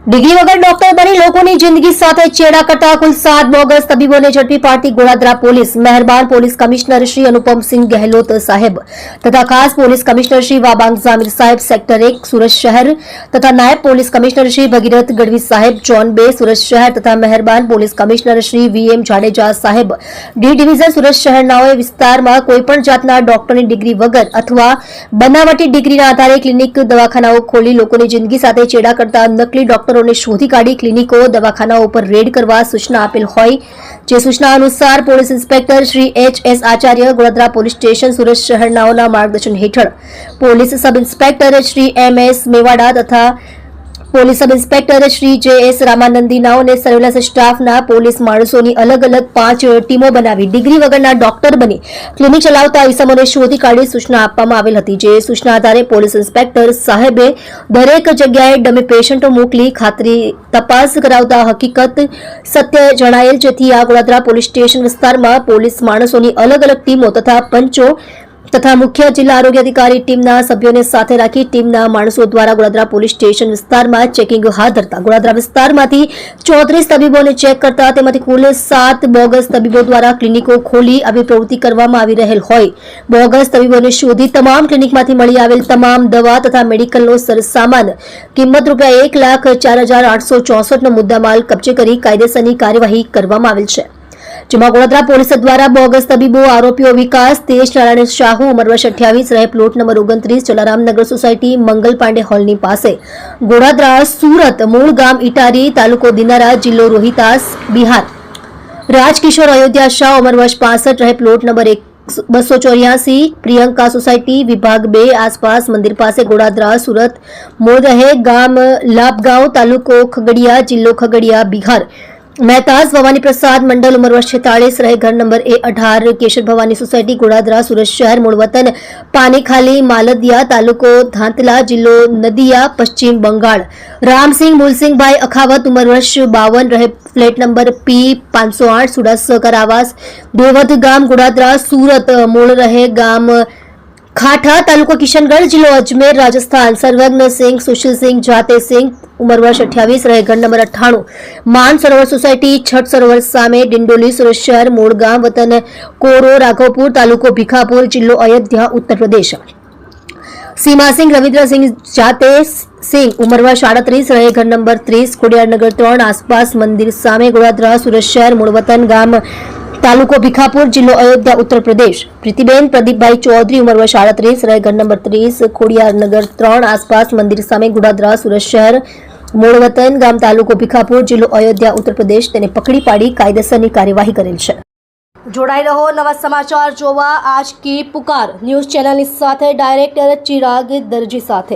Degree વગર doctor બની લોકોની જિંદગી સાથે ચેડા કરતા કુલ 7 બોગસ તબીબોને ઝડપી પાડતી ગોળાદરા પોલીસ મહેરબાન પોલીસ કમિશનર શ્રી અનુપમસિંહ ગહેલોત સાહેબ તથા ખાસ પોલીસ કમિશનર શ્રી વાબાંગ ઝામીર સાહેબ સેક્ટર 1 સુરત શહેર તથા નાયબ પોલીસ કમિશનર શ્રી ભગીરથ ગઢવી સાહેબ ઝોન 2 સુરત શહેર તથા મહેરબાન police commissioner Shri VM Jadeja સાહેબ ડી ડિવિઝન સુરત શહેરનાઓએ વિસ્તારમાં કોઈપણ જાતના ડોક્ટરની ડિગ્રી વગર અથવા બનાવટી ડિગ્રીના આધારે ક્લિનિક દવાખાનાઓ ખોલી લોકોની જિંદગી સાથે ચેડા કરતા નકલી ડોક્ટર શોધી કાઢી ક્લિનિકો દવાખાનાઓ ઉપર રેડ કરવા સૂચના આપેલ હોય જે સૂચના અનુસાર police inspector Shri H S. Acharya Godadara police station Surat શહેરનાઓના માર્ગદર્શન હેઠળ police sub inspector Shri M S. Mewada તથા police sub inspector Shri J S. રામાનંદીનાઓ અને સર્વેલન્સ સ્ટાફના પોલીસ માણસોની અલગ અલગ 5 ટીમો બનાવી ડિગ્રી વગરના ડોક્ટર બની ક્લિનિક ચલાવતા ઇસમોને શોધી કાઢી સૂચના આપવામાં આવેલ હતી જે સૂચના આધારે પોલીસ ઇન્સ્પેક્ટર સાહેબે દરેક જગ્યાએ ડમી પેશન્ટો મોકલી ખાતરી તપાસ કરાવતા હકીકત સત્ય જણાયેલ જેથી આ ગોળાદરા પોલીસ સ્ટેશન વિસ્તારમાં પોલીસ માણસોની અલગ અલગ ટીમો તથા પંચો તથા મુખ્ય જિલ્લા આરોગ્ય અધિકારી ટીમના સભ્યોને સાથે રાખી ટીમના માણસો દ્વારા ગોળાદરા પોલીસ સ્ટેશન વિસ્તારમાં ચેકિંગ હાથ ધરતા ગોળાદરા વિસ્તારમાંથી 34 તબીબોને ચેક કરતા તેમાંથી કુલ 7 બોગસ તબીબો દ્વારા ક્લિનિકો ખોલી આવી પ્રવૃત્તિ કરવામાં આવી રહેલ હોય બોગસ તબીબોને શોધી તમામ ક્લિનિકમાંથી મળી આવેલ તમામ દવા તથા મેડિકલનો સરસામાન કિંમત ₹1,04,864નો મુદ્દામાલ કબજે કરી કાયદેસરની કાર્યવાહી કરવામાં આવેલ છે જેમાં ગોળાદરા પોલીસ દ્વારા બોગસ તબીબો આરોપીઓ વિકાસ તેજ નારાયણ શાહુ ઉંમર વર્ષ 28 રહે plot number 29 Jalaramnagar society Mangal Pandey હોલની પાસે ગોળાદરા સુરત મૂળ ગામ ઇટારી તાલુકો દિનારા જિલ્લો રોહિતાસ બિહાર રાજકિશોર અયોધ્યા શાહ ઉંમર વર્ષ 65 રહે પ્લોટ નંબર 284 પ્રિયંકા સોસાયટી વિભાગ 2 આસપાસ મંદિર પાસે ગોળાદરા સુરત મૂળ રહે ગામ લાભગાંવ તાલુકો ખગડિયા જિલ્લો ખગડિયા બિહાર મહેતાજ ભવાની પ્રસાદ મંડલ ઉંમર વર્ષ 46 રહે ઘર number A18 Keshar Bhavani society Goladara Surat શહેર મૂળ વતન પાનીખાલી માલદિયા તાલુકો ધાંતલા જિલ્લો નદિયા પશ્ચિમ બંગાળ રામસિંહ મૂલસિંહભાઈ અખાવત ઉંમર વર્ષ 52 રહે ફ્લેટ નંબર P508 સુડાસકર આવાસ દેવધ ગામ ગોળાદરા સુરત મૂળ રહે ગામ ખાઠા તાલુકો કિશનગઢ જિલ્લો અજમેર રાજસ્થાન સર્વજ્ઞ સિંહ સુશીલ સિંહ જાતે સિંહ ઉંમર વર્ષ 28 રહે ઘર નંબર 98 માન સરોવર સોસાયટી છઠ સરોવર સામે ડિંડોલી સુરત શહેર મૂળ ગામ વતન કોરો રાઘવપુર તાલુકો ભીખાપુર જિલ્લો અયોધ્યા ઉત્તર પ્રદેશ સીમાસિંહ રવિન્દ્રસિંહ જાતે સિંહ ઉંમર વર્ષ 38 રહે ઘર નંબર 30 ખોડિયારનગર 3 આસપાસ મંદિર સામે ગોળાદરા સુરત શહેર મૂળ વતન ગામ તાલુકો ભીખાપુર જિલ્લો અયોધ્યા ઉત્તર પ્રદેશ પ્રીતિબેન પ્રદીપભાઈ ચૌધરી ઉંમર વર્ષ 38 રહે ઘર નંબર 30 ખોડિયારનગર 3 આસપાસ મંદિર સામે ગોળાદરા સુરત શહેર મૂળ વતન ગામ તાલુકો ભીખાપુર જિલ્લો અયોધ્યા ઉત્તર પ્રદેશ તેને પકડી પાડી કાયદેસરની કાર્યવાહી કરેલ છે જોડાઈ રહો નવા સમાચાર જોવા આજ કી પુકાર ન્યૂઝ ચેનલની સાથે ડાયરેક્ટર ચિરાગ દરજી સાથે।